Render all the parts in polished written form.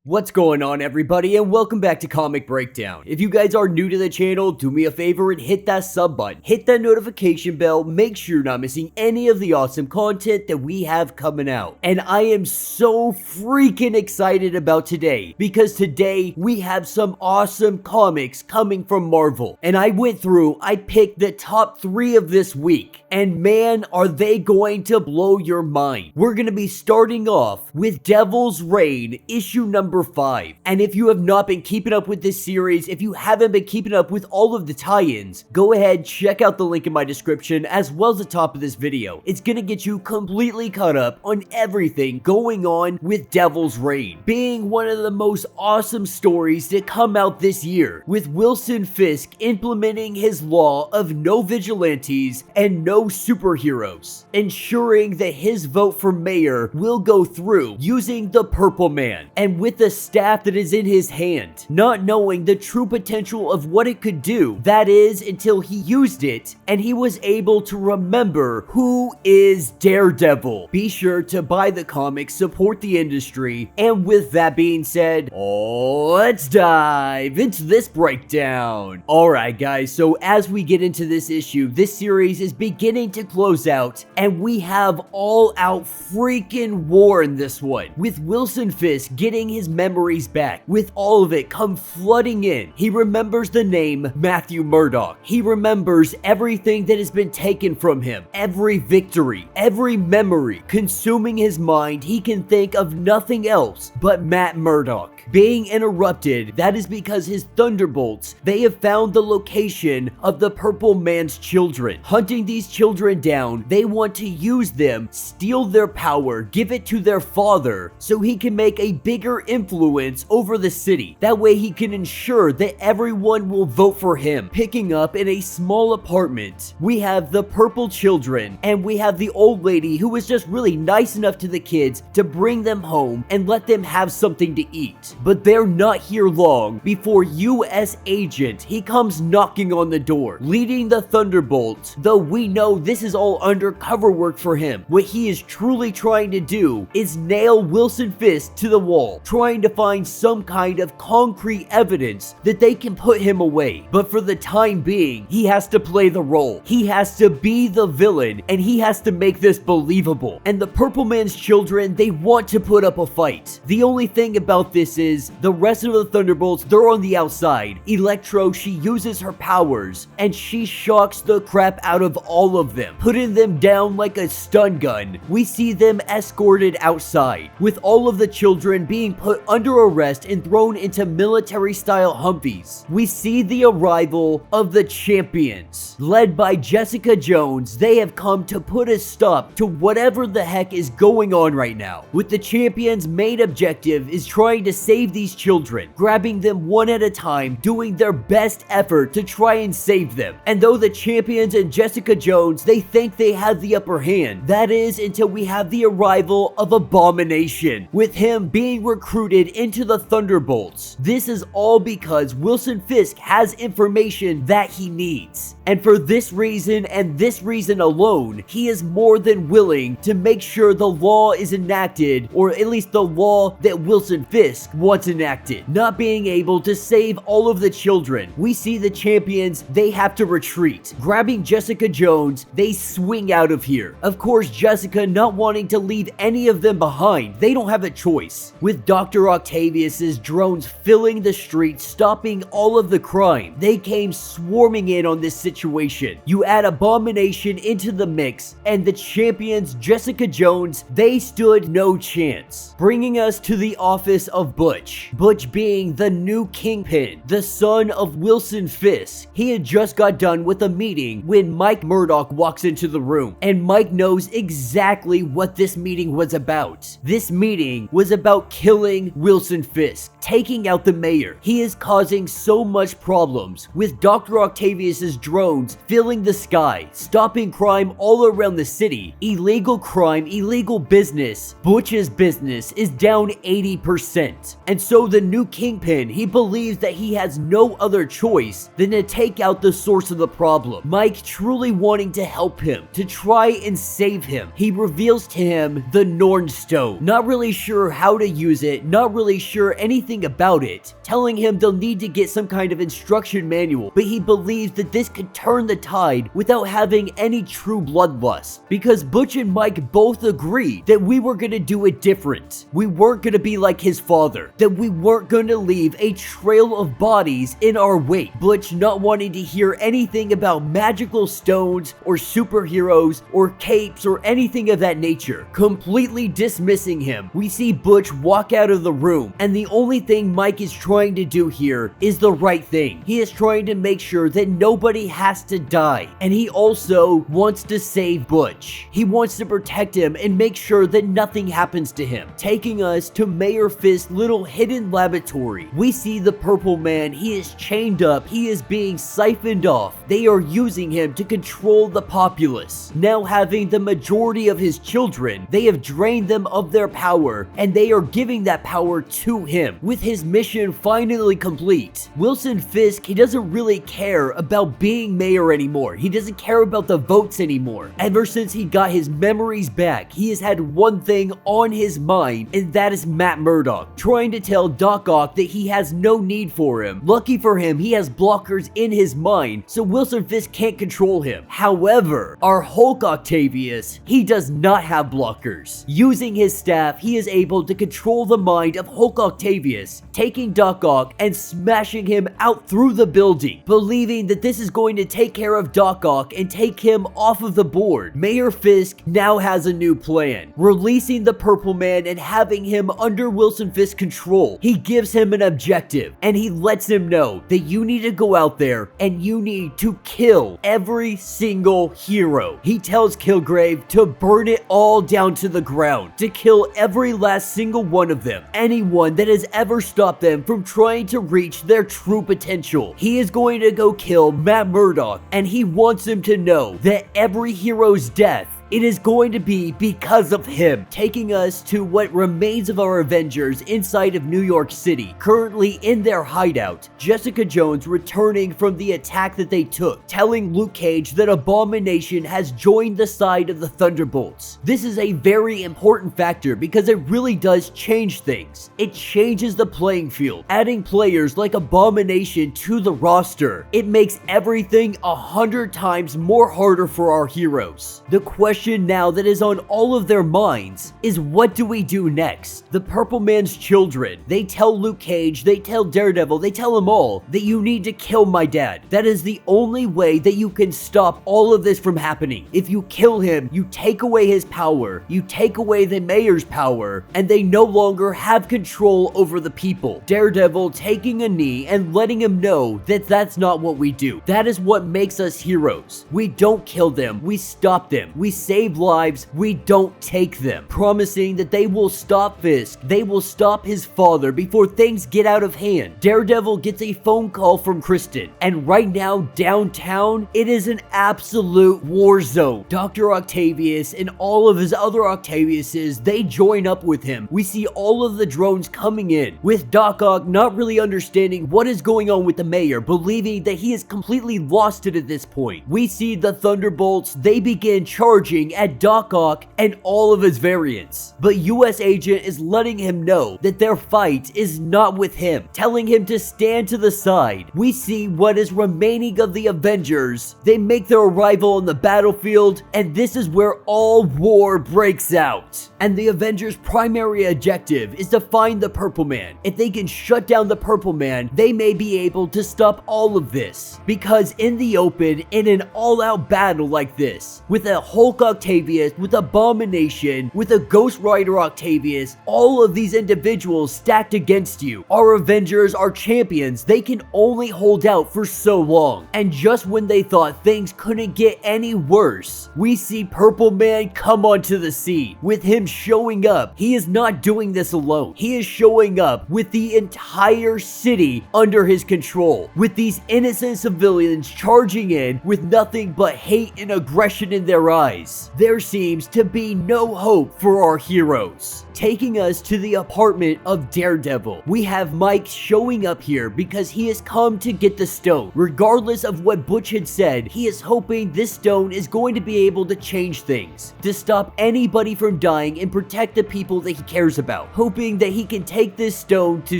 What's going on, everybody, and welcome back to Comic Breakdown. If you guys are new to the channel, do me a favor and hit that sub button. Hit that notification bell, make sure you're not missing any of the awesome content that we have coming out. And I am so freaking excited about today, because today we have some awesome comics coming from Marvel. And I picked the top 3 of this week. And man, are they going to blow your mind. We're going to be starting off with Devil's Reign, issue number 5. And if you have not been keeping up with this series, if you haven't been keeping up with all of the tie-ins, go ahead, check out the link in my description as well as the top of this video. It's going to get you completely caught up on everything going on with Devil's Reign, being one of the most awesome stories to come out this year, with Wilson Fisk implementing his law of no vigilantes and no superheroes, ensuring that his vote for mayor will go through using the Purple Man, and with the staff that is in his hand, not knowing the true potential of what it could do. That is, until he used it and he was able to remember who is Daredevil. Be sure to buy the comic, support the industry, and with that being said, let's dive into this breakdown. Alright guys, so as we get into this issue, this series is beginning to close out, and we have all out freaking war in this one, with Wilson Fisk getting his memories back, with all of it come flooding in. He remembers the name Matthew Murdock. He remembers everything that has been taken from him, every victory, every memory, consuming his mind. He can think of nothing else but Matt Murdock. Being interrupted, that is because his Thunderbolts, they have found the location of the Purple Man's children. Hunting these children down, they want to use them, steal their power, give it to their father, so he can make a bigger influence over the city. That way he can ensure that everyone will vote for him. Picking up in a small apartment, we have the Purple children, and we have the old lady who was just really nice enough to the kids to bring them home and let them have something to eat. But they're not here long before U.S. agent, he comes knocking on the door, leading the Thunderbolts, though we know this is all undercover work for him. What he is truly trying to do is nail Wilson Fisk to the wall, trying to find some kind of concrete evidence that they can put him away. But for the time being, he has to play the role. He has to be the villain, and he has to make this believable. And the Purple Man's children, they want to put up a fight. The only thing about this is the rest of the Thunderbolts, they're on the outside. Electro, she uses her powers, and she shocks the crap out of all of them, putting them down like a stun gun. We see them escorted outside, with all of the children being put under arrest and thrown into military-style Humvees. We see the arrival of the champions, led by Jessica Jones. They have come to put a stop to whatever the heck is going on right now, with the champions' main objective is trying to save these children, grabbing them one at a time, doing their best effort to try and save them. And though the champions and Jessica Jones, they think they have the upper hand, that is until we have the arrival of Abomination, with him being recruited into the Thunderbolts. This is all because Wilson Fisk has information that he needs. And for this reason and this reason alone, he is more than willing to make sure the law is enacted, or at least the law that Wilson Fisk wants enacted. Not being able to save all of the children, we see the champions, they have to retreat. Grabbing Jessica Jones, they swing out of here. Of course, Jessica not wanting to leave any of them behind. They don't have a choice. With Dr. Octavius's drones filling the streets, stopping all of the crime, they came swarming in on this situation. You add Abomination into the mix, and the champions, Jessica Jones, they stood no chance. Bringing us to the office of Butch. Butch being the new kingpin, the son of Wilson Fisk. He had just got done with a meeting when Mike Murdock walks into the room, and Mike knows exactly what this meeting was about. This meeting was about killing Wilson Fisk, taking out the mayor. He is causing so much problems with Dr. Octavius's drone drones filling the sky, stopping crime all around the city. Illegal crime, illegal business, Butch's business is down 80%. And so the new kingpin, he believes that he has no other choice than to take out the source of the problem. Mike, truly wanting to help him, to try and save him, he reveals to him the Norn Stone. Not really sure how to use it, not really sure anything about it, telling him they'll need to get some kind of instruction manual, but he believes that this could turn the tide without having any true bloodlust, because Butch and Mike both agreed that we were gonna do it different. We weren't gonna be like his father, that we weren't gonna leave a trail of bodies in our wake. Butch not wanting to hear anything about magical stones or superheroes or capes or anything of that nature, completely dismissing him. We see Butch walk out of the room, and the only thing Mike is trying to do here is the right thing. He is trying to make sure that nobody has to die, and he also wants to save Butch. He wants to protect him and make sure that nothing happens to him. Taking us to Mayor Fisk's little hidden laboratory, we see the Purple Man. He is chained up, he is being siphoned off. They are using him to control the populace. Now having the majority of his children, they have drained them of their power, and they are giving that power to him. With his mission finally complete, Wilson Fisk, he doesn't really care about being mayor anymore. He doesn't care about the votes anymore. Ever since he got his memories back, he has had one thing on his mind, and that is Matt Murdock, trying to tell Doc Ock that he has no need for him. Lucky for him, he has blockers in his mind, so Wilson Fisk can't control him. However, our Hulk Octavius, he does not have blockers. Using his staff, he is able to control the mind of Hulk Octavius, taking Doc Ock and smashing him out through the building, believing that this is going to take care of Doc Ock and take him off of the board. Mayor Fisk now has a new plan, releasing the Purple Man and having him under Wilson Fisk's control. He gives him an objective, and he lets him know that you need to go out there and you need to kill every single hero. He tells Kilgrave to burn it all down to the ground, to kill every last single one of them, anyone that has ever stopped them from trying to reach their true potential. He is going to go kill Matt Murdock, and he wants him to know that every hero's death, it is going to be because of him. Taking us to what remains of our Avengers inside of New York City, currently in their hideout. Jessica Jones returning from the attack that they took, telling Luke Cage that Abomination has joined the side of the Thunderbolts. This is a very important factor because it really does change things. It changes the playing field. Adding players like Abomination to the roster, it makes everything 100 times more harder for our heroes. The question now that is on all of their minds is, what do we do next? The Purple Man's children, they tell Luke Cage, they tell Daredevil, they tell them all that you need to kill my dad. That is the only way that you can stop all of this from happening. If you kill him, you take away his power, you take away the mayor's power, and they no longer have control over the people. Daredevil taking a knee and letting him know that that's not what we do. That is what makes us heroes. We don't kill them, we stop them, we save lives, we don't take them. Promising that they will stop Fisk, they will stop his father before things get out of hand. Daredevil gets a phone call from Kristen, and right now downtown, it is an absolute war zone. Dr. Octavius and all of his other Octaviuses, they join up with him. We see all of the drones coming in, with Doc Ock not really understanding what is going on with the mayor, believing that he has completely lost it at this point. We see the Thunderbolts, they begin charging at Doc Ock and all of his variants. But US Agent is letting him know that their fight is not with him, telling him to stand to the side. We see what is remaining of the Avengers. They make their arrival on the battlefield, and this is where all war breaks out. And the Avengers' primary objective is to find the Purple Man. If they can shut down the Purple Man, they may be able to stop all of this. Because in the open, in an all-out battle like this, with a Hulk Octavius, with Abomination, with a Ghost Rider Octavius, all of these individuals stacked against you. Our Avengers, our champions, they can only hold out for so long. And just when they thought things couldn't get any worse, we see Purple Man come onto the scene. With him showing up, he is not doing this alone. He is showing up with the entire city under his control, with these innocent civilians charging in with nothing but hate and aggression in their eyes. There seems to be no hope for our heroes. Taking us to the apartment of Daredevil, we have Mike showing up here because he has come to get the stone. Regardless of what Butch had said, he is hoping this stone is going to be able to change things, to stop anybody from dying and protect the people that he cares about, hoping that he can take this stone to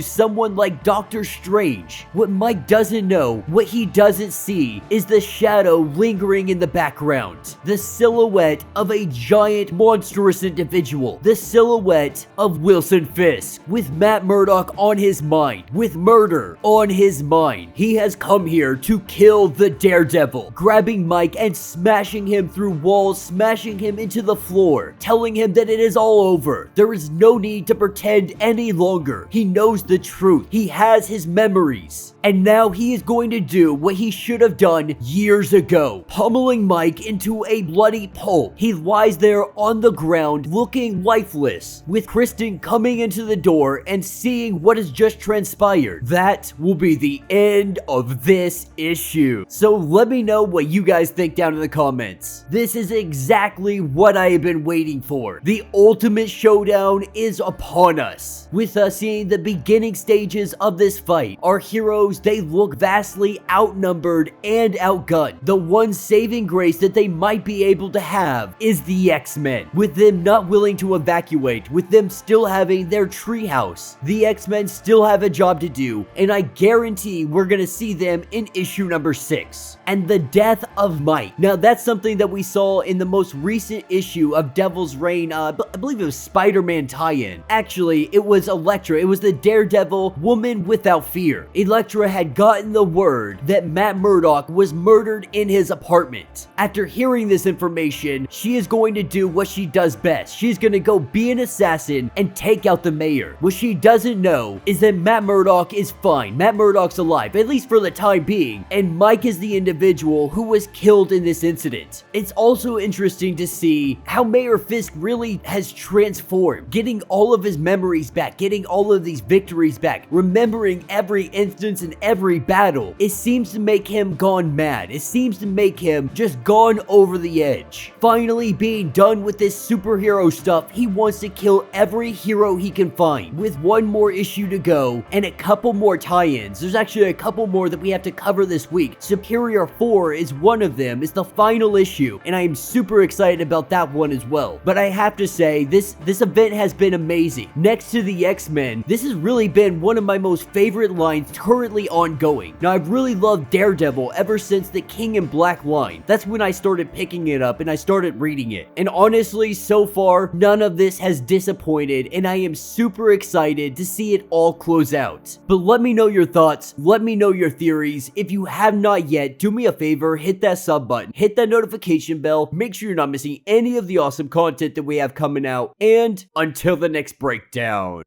someone like Doctor Strange. What Mike doesn't know, what he doesn't see, is the shadow lingering in the background, the silhouette of a giant monstrous individual, the silhouette of Wilson Fisk, with Matt Murdock on his mind, with murder on his mind. He has come here to kill the Daredevil, grabbing Mike and smashing him through walls, smashing him into the floor, telling him that it is all over. There is no need to pretend any longer. He knows the truth. He has his memories. And now he is going to do what he should have done years ago, pummeling Mike into a bloody pulp. He lies there on the ground looking lifeless, with Kristen coming into the door and seeing what has just transpired. That will be the end of this issue. So let me know what you guys think down in the comments. This is exactly what I have been waiting for. The ultimate showdown is upon us. With us seeing the beginning stages of this fight, our heroes, they look vastly outnumbered and outgunned. The one saving grace that they might be able to have is the X-Men. With them not willing to evacuate, with them still having their treehouse, the X-Men still have a job to do, and I guarantee we're gonna see them in issue number 6. And the death of Mike. Now that's something that we saw in the most recent issue of Devil's Reign, I believe it was Spider-Man tie-in. Actually, it was Elektra. It was the Daredevil Woman Without Fear. Elektra had gotten the word that Matt Murdock was murdered in his apartment. After hearing this information, she is going to do what she does best. She's gonna go be an assassin and take out the mayor. What she doesn't know is that Matt Murdock is fine. Matt Murdock's alive, at least for the time being, and Mike is the individual who was killed in this incident. It's also interesting to see how Mayor Fisk really has transformed, getting all of his memories back, getting all of these victories back, remembering every instance and every battle. It seems to make him gone mad. It seems to make him just gone over the edge. Finally being done with this superhero stuff, he wants to kill every hero he can find. With one more issue to go and a couple more tie-ins, there's actually a couple more that we have to cover this week. Superior 4 is one of them. It's the final issue, and I am super excited about that one as well. But I have to say, this event has been amazing. Next to the X-Men, this has really been one of my most favorite lines currently ongoing. Now, I've really loved Daredevil ever since the King in Black line. That's when I started picking it up and I started reading it. And honestly, so far, none of this has disappointed, and I am super excited to see it all close out. But let me know your thoughts. Let me know your theories. If you have not yet, do me a favor, hit that sub button, hit that notification bell, make sure you're not missing any of the awesome content that we have coming out, and until the next breakdown.